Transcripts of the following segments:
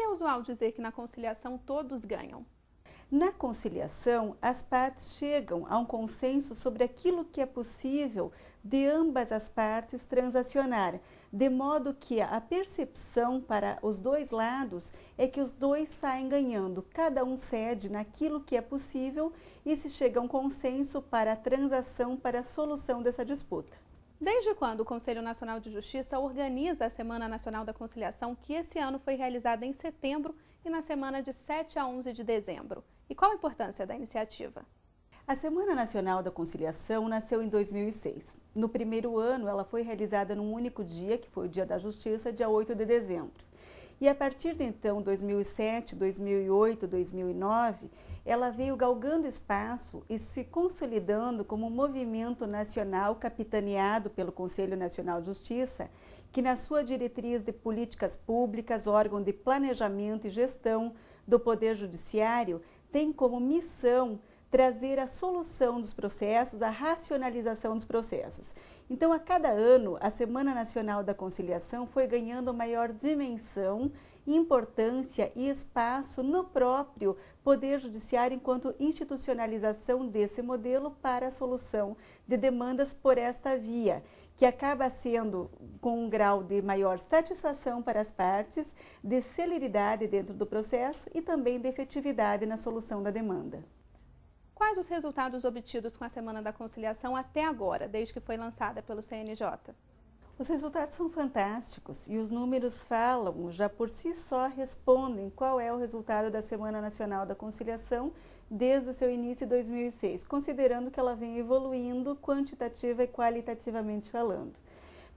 é usual dizer que na conciliação todos ganham? Na conciliação, as partes chegam a um consenso sobre aquilo que é possível de ambas as partes transacionar, de modo que a percepção para os dois lados é que os dois saem ganhando, cada um cede naquilo que é possível e se chega a um consenso para a transação, para a solução dessa disputa. Desde quando o Conselho Nacional de Justiça organiza a Semana Nacional da Conciliação, que esse ano foi realizada em setembro e na semana de 7 a 11 de dezembro? E qual a importância da iniciativa? A Semana Nacional da Conciliação nasceu em 2006. No primeiro ano, ela foi realizada num único dia, que foi o Dia da Justiça, dia 8 de dezembro. E a partir de então, 2007, 2008, 2009, ela veio galgando espaço e se consolidando como um movimento nacional capitaneado pelo Conselho Nacional de Justiça, que na sua diretriz de políticas públicas, órgão de planejamento e gestão do Poder Judiciário, tem como missão trazer a solução dos processos, a racionalização dos processos. Então, a cada ano, a Semana Nacional da Conciliação foi ganhando maior dimensão, importância e espaço no próprio Poder Judiciário enquanto institucionalização desse modelo para a solução de demandas por esta via, que acaba sendo com um grau de maior satisfação para as partes, de celeridade dentro do processo e também de efetividade na solução da demanda. Quais os resultados obtidos com a Semana da Conciliação até agora, desde que foi lançada pelo CNJ? Os resultados são fantásticos e os números falam, já por si só respondem qual é o resultado da Semana Nacional da Conciliação desde o seu início em 2006, considerando que ela vem evoluindo quantitativa e qualitativamente falando.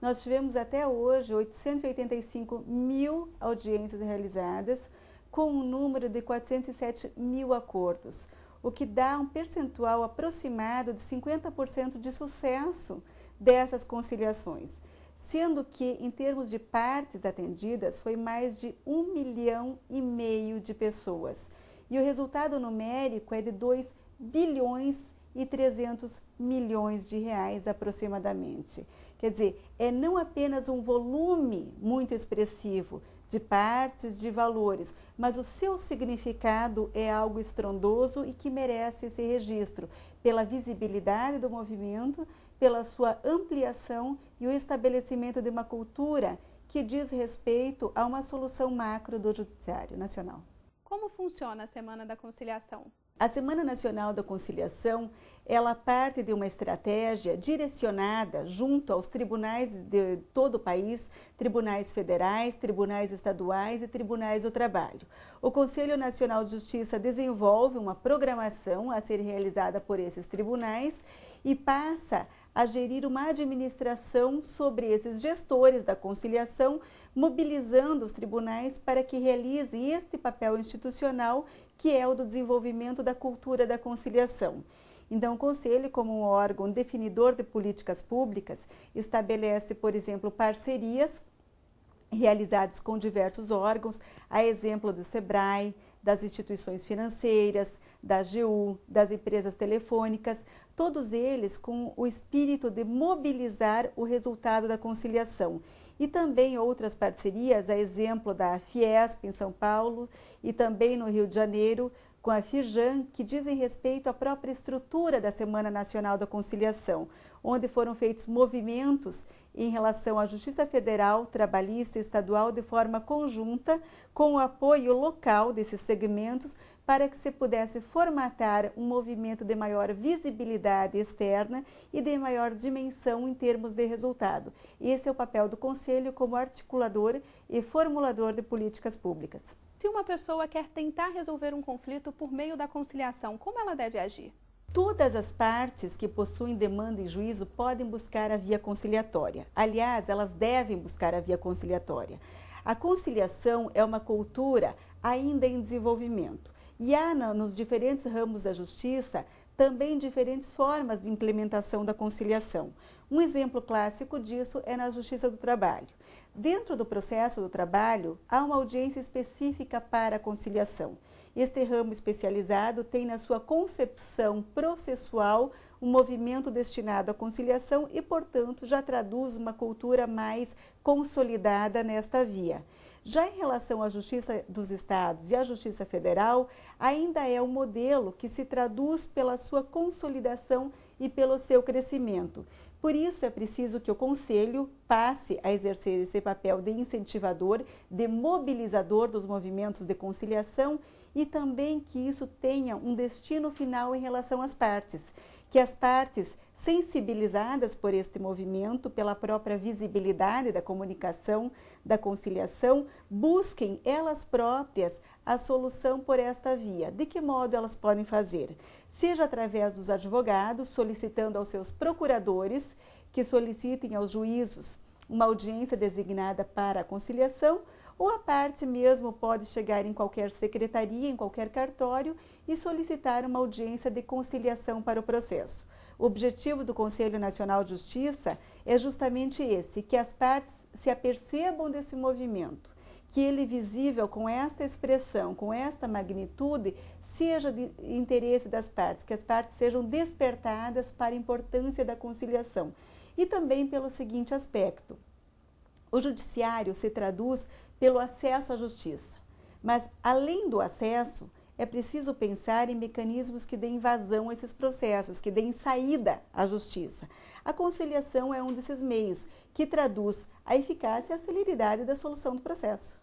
Nós tivemos até hoje 885 mil audiências realizadas, com um número de 407 mil acordos, o que dá um percentual aproximado de 50% de sucesso dessas conciliações, sendo que, em termos de partes atendidas, foi mais de 1,5 milhão de pessoas. E o resultado numérico é de 2 bilhões e 300 milhões de reais aproximadamente. Quer dizer, é não apenas um volume muito expressivo de partes, de valores, mas o seu significado é algo estrondoso e que merece esse registro pela visibilidade do movimento, pela sua ampliação e o estabelecimento de uma cultura que diz respeito a uma solução macro do Judiciário Nacional. Como funciona a Semana da Conciliação? A Semana Nacional da Conciliação, ela parte de uma estratégia direcionada junto aos tribunais de todo o país, tribunais federais, tribunais estaduais e tribunais do trabalho. O Conselho Nacional de Justiça desenvolve uma programação a ser realizada por esses tribunais e passa a gerir uma administração sobre esses gestores da conciliação, mobilizando os tribunais para que realizem este papel institucional que é o do desenvolvimento da cultura da conciliação. Então, o Conselho, como um órgão definidor de políticas públicas, estabelece, por exemplo, parcerias realizadas com diversos órgãos, a exemplo do SEBRAE, das instituições financeiras, da AGU, das empresas telefônicas, todos eles com o espírito de mobilizar o resultado da conciliação. E também outras parcerias, a exemplo da Fiesp em São Paulo e também no Rio de Janeiro, com a Firjan, que dizem respeito à própria estrutura da Semana Nacional da Conciliação, onde foram feitos movimentos em relação à Justiça Federal, Trabalhista e Estadual de forma conjunta, com o apoio local desses segmentos, para que se pudesse formatar um movimento de maior visibilidade externa e de maior dimensão em termos de resultado. Esse é o papel do Conselho como articulador e formulador de políticas públicas. Se uma pessoa quer tentar resolver um conflito por meio da conciliação, como ela deve agir? Todas as partes que possuem demanda em juízo podem buscar a via conciliatória. Aliás, elas devem buscar a via conciliatória. A conciliação é uma cultura ainda em desenvolvimento. E há nos diferentes ramos da justiça também diferentes formas de implementação da conciliação. Um exemplo clássico disso é na Justiça do Trabalho. Dentro do processo do trabalho, há uma audiência específica para a conciliação. Este ramo especializado tem na sua concepção processual um movimento destinado à conciliação e, portanto, já traduz uma cultura mais consolidada nesta via. Já em relação à Justiça dos Estados e à Justiça Federal, ainda é um modelo que se traduz pela sua consolidação e pelo seu crescimento. Por isso, é preciso que o Conselho passe a exercer esse papel de incentivador, de mobilizador dos movimentos de conciliação e também que isso tenha um destino final em relação às partes. Que as partes, sensibilizadas por este movimento, pela própria visibilidade da comunicação, da conciliação, busquem elas próprias a solução por esta via. De que modo elas podem fazer? Seja através dos advogados, solicitando aos seus procuradores que solicitem aos juízos uma audiência designada para a conciliação, ou a parte mesmo pode chegar em qualquer secretaria, em qualquer cartório e solicitar uma audiência de conciliação para o processo. O objetivo do Conselho Nacional de Justiça é justamente esse, que as partes se apercebam desse movimento, que ele visível com esta expressão, com esta magnitude, seja de interesse das partes, que as partes sejam despertadas para a importância da conciliação. E também pelo seguinte aspecto: o judiciário se traduz pelo acesso à justiça, mas além do acesso, é preciso pensar em mecanismos que deem vazão a esses processos, que deem saída à justiça. A conciliação é um desses meios que traduz a eficácia e a celeridade da solução do processo.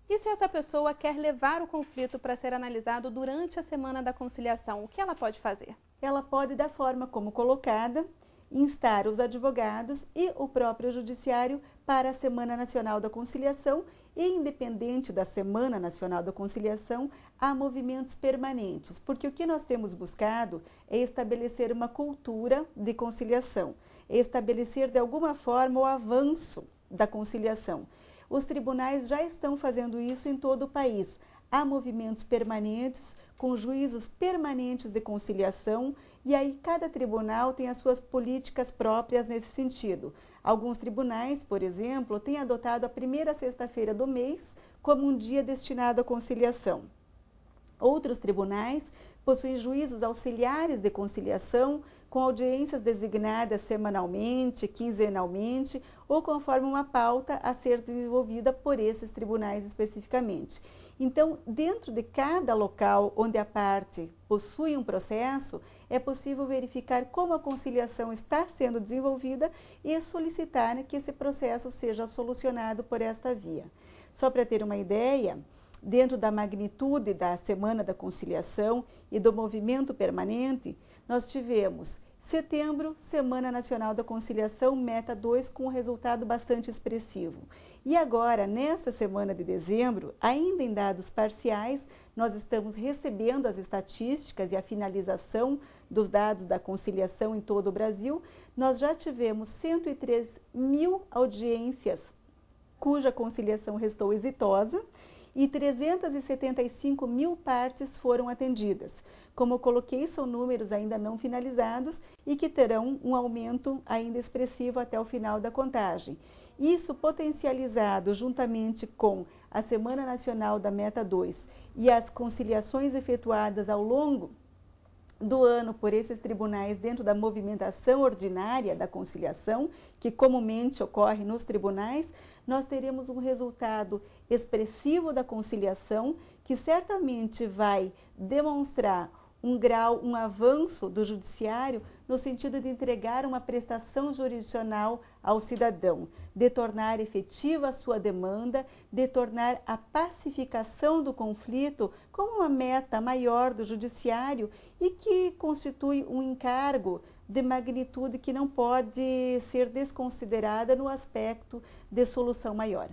E se essa pessoa quer levar o conflito para ser analisado durante a semana da conciliação, o que ela pode fazer? Ela pode, da forma como colocada, instar os advogados e o próprio judiciário para a Semana Nacional da Conciliação e, independente da Semana Nacional da Conciliação, há movimentos permanentes, porque o que nós temos buscado é estabelecer uma cultura de conciliação, é estabelecer de alguma forma o avanço da conciliação. Os tribunais já estão fazendo isso em todo o país. Há movimentos permanentes, com juízos permanentes de conciliação, e aí cada tribunal tem as suas políticas próprias nesse sentido. Alguns tribunais, por exemplo, têm adotado a primeira sexta-feira do mês como um dia destinado à conciliação. Outros tribunais possuem juízos auxiliares de conciliação, com audiências designadas semanalmente, quinzenalmente, ou conforme uma pauta a ser desenvolvida por esses tribunais especificamente. Então, dentro de cada local onde a parte possui um processo, é possível verificar como a conciliação está sendo desenvolvida e solicitar que esse processo seja solucionado por esta via. Só para ter uma ideia, dentro da magnitude da Semana da Conciliação e do movimento permanente, nós tivemos setembro, Semana Nacional da Conciliação, meta 2, com um resultado bastante expressivo. E agora, nesta semana de dezembro, ainda em dados parciais, nós estamos recebendo as estatísticas e a finalização dos dados da conciliação em todo o Brasil. Nós já tivemos 103 mil audiências cuja conciliação restou exitosa, e 375 mil partes foram atendidas. Como eu coloquei, são números ainda não finalizados e que terão um aumento ainda expressivo até o final da contagem. Isso potencializado juntamente com a Semana Nacional da Meta 2 e as conciliações efetuadas ao longo do ano por esses tribunais dentro da movimentação ordinária da conciliação, que comumente ocorre nos tribunais, nós teremos um resultado expressivo da conciliação que certamente vai demonstrar um grau, um avanço do judiciário no sentido de entregar uma prestação jurisdicional ao cidadão, de tornar efetiva a sua demanda, de tornar a pacificação do conflito como uma meta maior do judiciário e que constitui um encargo de magnitude que não pode ser desconsiderada no aspecto de solução maior.